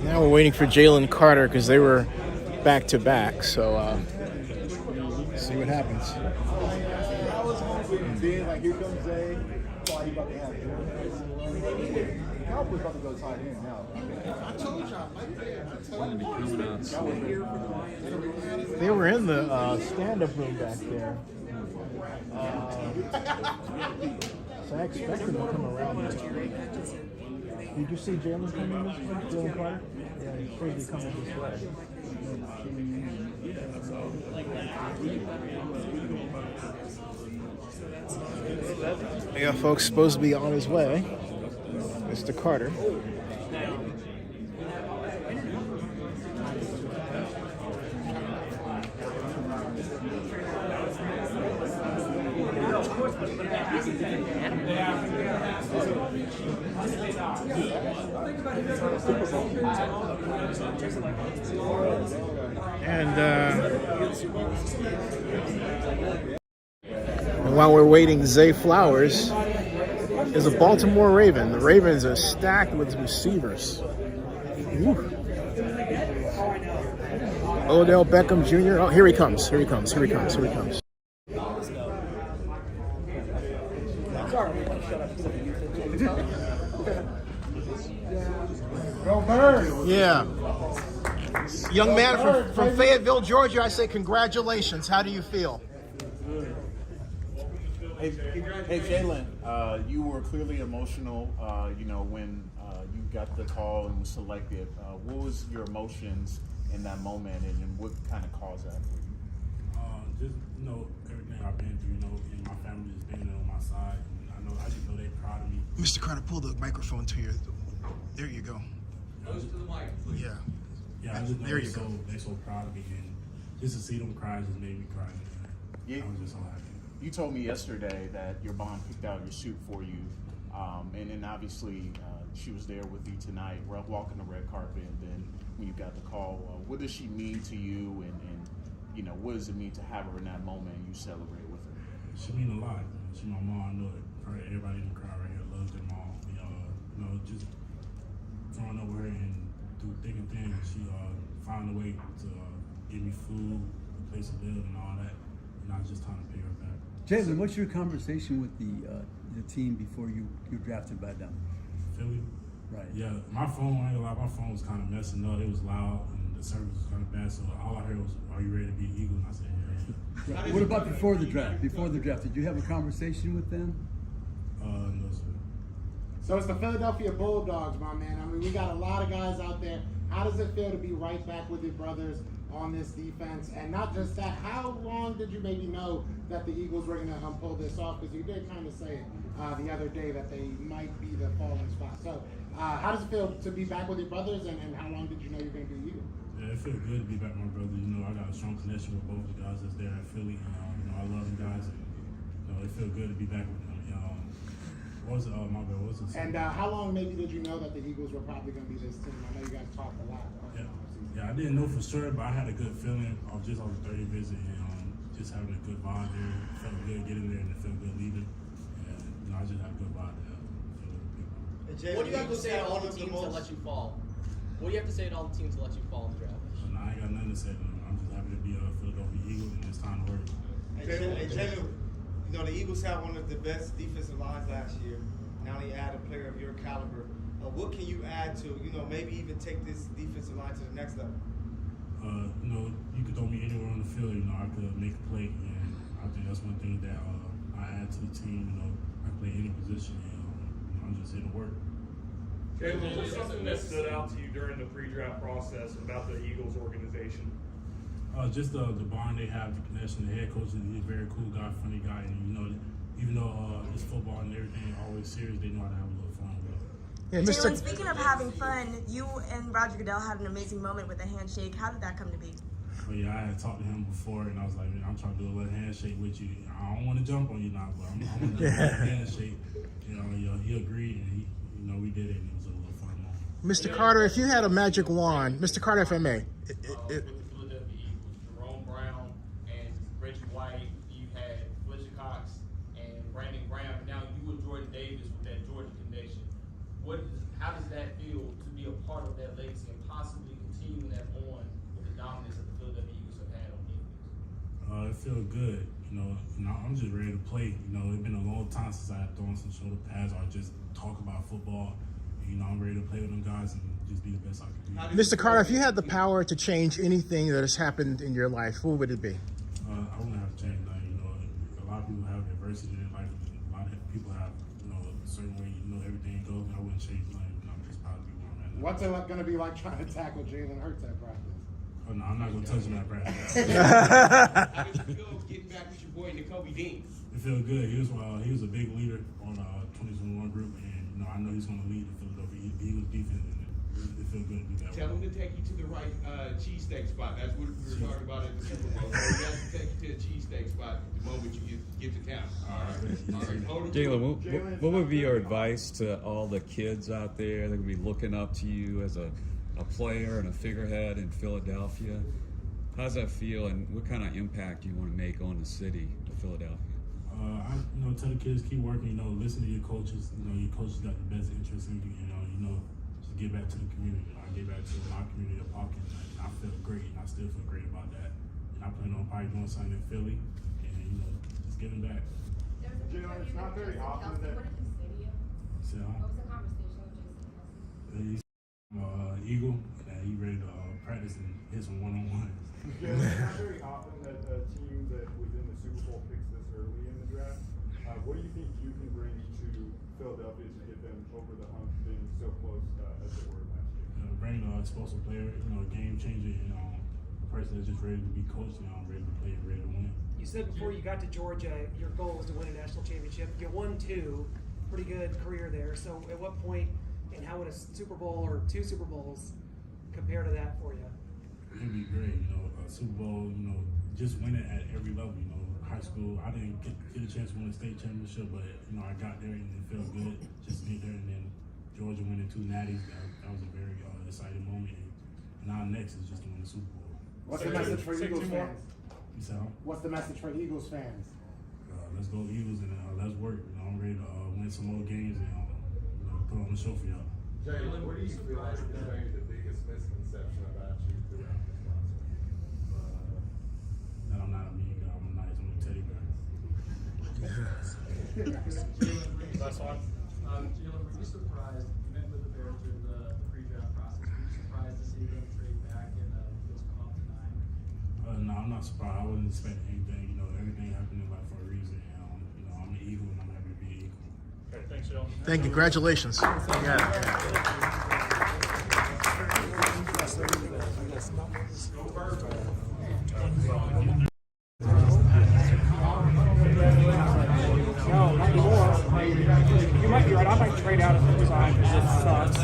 Now we're waiting for Jalen Carter because they were back to back. So see what happens. I was hoping then, like, here comes Zay. Oh, he about to have Cowboys about to go tight end now. I told y'all, They were in the stand-up room back there. So I expected them to come around this way. Did you see Jalen coming this way? Jalen Carter? Yeah, he's supposed to be coming this way. Yeah, folks, supposed to be on his way. Mr. Carter. And while we're waiting, Zay Flowers is a Baltimore Raven. The Ravens are stacked with receivers. Woo. Odell Beckham Jr. Oh, here he comes. Here he comes. Here he comes. Here he comes. Go Birds! Yeah. Young man from Fayetteville, Georgia, I say congratulations. How do you feel? Hey Jalen, you were clearly emotional, when you got the call and was selected. What was your emotions in that moment, and what kind of caused that for you? Just, everything I've been through, and my family just being there on my side. And I just know they're proud of me. Mr. Carter, pull the microphone to your. There you go. Goes to the mic, please. Yeah. Yeah, I just know there you go. They're so proud of me, and just to see them cry just made me cry. Yeah. I was just so happy. You told me yesterday that your mom picked out your suit for you, and then obviously she was there with you tonight, walking the red carpet. And then when you got the call, what does she mean to you, and what does it mean to have her in that moment and you celebrate with her? She mean a lot. She my mom. I know it. Everybody in the crowd right here loves their mom. Just growing up with her and through thick and thin, she found a way to give me food, a place to live, and all that. And I was just trying to pay her back. Jalen, what's your conversation with the team before you drafted by them? Philly? Right. Yeah, my phone, I ain't gonna lie, my phone was kind of messing up. It was loud and the service was kind of bad. So all I heard was, "Are you ready to be Eagle?" And I said, "Yeah." Right. What about before the draft? Before the draft, did you have a conversation with them? No, sir. So it's the Philadelphia Bulldogs, my man. I mean, we got a lot of guys out there. How does it feel to be right back with your brothers on this defense? And not just that, how long did you maybe know that the Eagles were going to pull this off? Because you did kind of say the other day that they might be the falling spot. So how does it feel to be back with your brothers, and how long did you know you were going to be Eagle? Yeah, it feels good to be back with my brother. I got a strong connection with both the guys that's there at Philly. I love them guys. And, it feels good to be back with them. What was it? My bad. What was it? And how long maybe did you know that the Eagles were probably going to be this team? I know you guys talked a lot. Yeah, I didn't know for sure, but I had a good feeling off the 30th visit and just having a good vibe there. It felt good getting there and it felt good leaving. And I just had a good vibe there. What do you have to say to all the teams that let you fall? What do you have to say to all the teams that let you fall in the draft? I ain't got nothing to say to them. I'm just happy to be a Philadelphia Eagle and it's time to work. Hey, Jalen, the Eagles had one of the best defensive lines last year. Now they add a player of your caliber. What can you add to, maybe even take this defensive line to the next level? You could throw me anywhere on the field. I could make a play, and I think that's one thing that I add to the team. I can play any position, and I'm just here to work. Jalen, what's something that stood out to you during the pre-draft process about the Eagles organization? Just the bond they have, the connection. The head coach is a very cool guy, funny guy, and even though it's football and everything always serious, they know how to have a little fun with it. Yeah, Jalen, speaking of having fun, you and Roger Goodell had an amazing moment with a handshake. How did that come to be? Well, yeah, I had talked to him before, and I was like, man, I'm trying to do a little handshake with you. I don't want to jump on you now, but I'm going to do a handshake. He agreed, and we did it, and it was a little fun moment. Mr. Carter, if you had a magic wand, Mr. Carter, if I may. How does that feel to be a part of that dominance that the Philadelphia Eagles have had on defense? It feels good. I'm just ready to play. It's been a long time since I had thrown some shoulder pads or just talk about football. I'm ready to play with them guys and just be the best I can be. Mr. Carter, if you had the power to change anything that has happened in your life, what would it be? I wouldn't have to change nothing. A lot of people have adversity in their life. A lot of people have, a certain way, everything goes. I wouldn't change nothing. I'm just proud to be where I'm at. What's it going to be like trying to tackle Jalen Hurts at practice? Oh, no, I'm not going to touch him at practice. How did you feel getting back with your boy N'Kobe Dean? It feels good. He was a big leader on 2021 group, and I know he's going to lead the Philadelphia Eagles defense. And it feels good to be that Tell way. him to take you to the right cheesesteak spot. That's what we were talking about at the Super Bowl. So he has to take you to the cheesesteak spot the moment you get to town. All right. Hold it. Jalen, what would be your advice to all the kids out there that would be looking up to you as a player and a figurehead in Philadelphia? How does that feel, and what kind of impact do you want to make on the city of Philadelphia? Tell the kids keep working. Listen to your coaches. Your coaches got the best interest in you. Just give back to the community. I give back to my community of Hawkins, and I feel great, and I still feel great about that. And I plan on probably doing something in Philly, and just giving back. Jalen, it's not very often that. So, What was the conversation with Jason? he's Eagle, and he ready to practice and hit some one-on-one. Jalen, it's not very often that a team that was in the Super Bowl picks this early in the draft. What do you think you can bring to Philadelphia to get them over the hump, being so close as they were last year? Bring an explosive player, a game changer, and a person that's just ready to be coached, ready to play, ready to win. You said before you got to Georgia, your goal was to win a national championship. You won 2, pretty good career there. So at what point, and how would a Super Bowl or 2 Super Bowls compare to that for you? It'd be great, a Super Bowl, just winning at every level, high school. I didn't get a chance to win a state championship, but, I got there and it felt good just to get there. And then Georgia winning 2 natties, that was a very exciting moment. And now next is just to win the Super Bowl. What's the message for Eagles fans? What's the message for Eagles fans? Let's go Eagles and let's work. I'm ready to win some more games and put on the show for y'all. Jalen, what do you feel like is maybe the biggest misconception about you throughout this process? That I'm not a mean guy. I'm nice. I'm a teddy bear. Last one. Jalen, were you surprised? You met with the Bears during the pre-draft process. Were you surprised to see them trade back and deals come up to 9? No, I'm not surprised. I wasn't expecting anything. Everything happened in life for a reason. I'm an Eagle, and I'm happy to be an Eagle. Okay, thanks, Jalen. Thank you. Congratulations. No, not anymore. You might be right. I might trade out of the design because it sucks.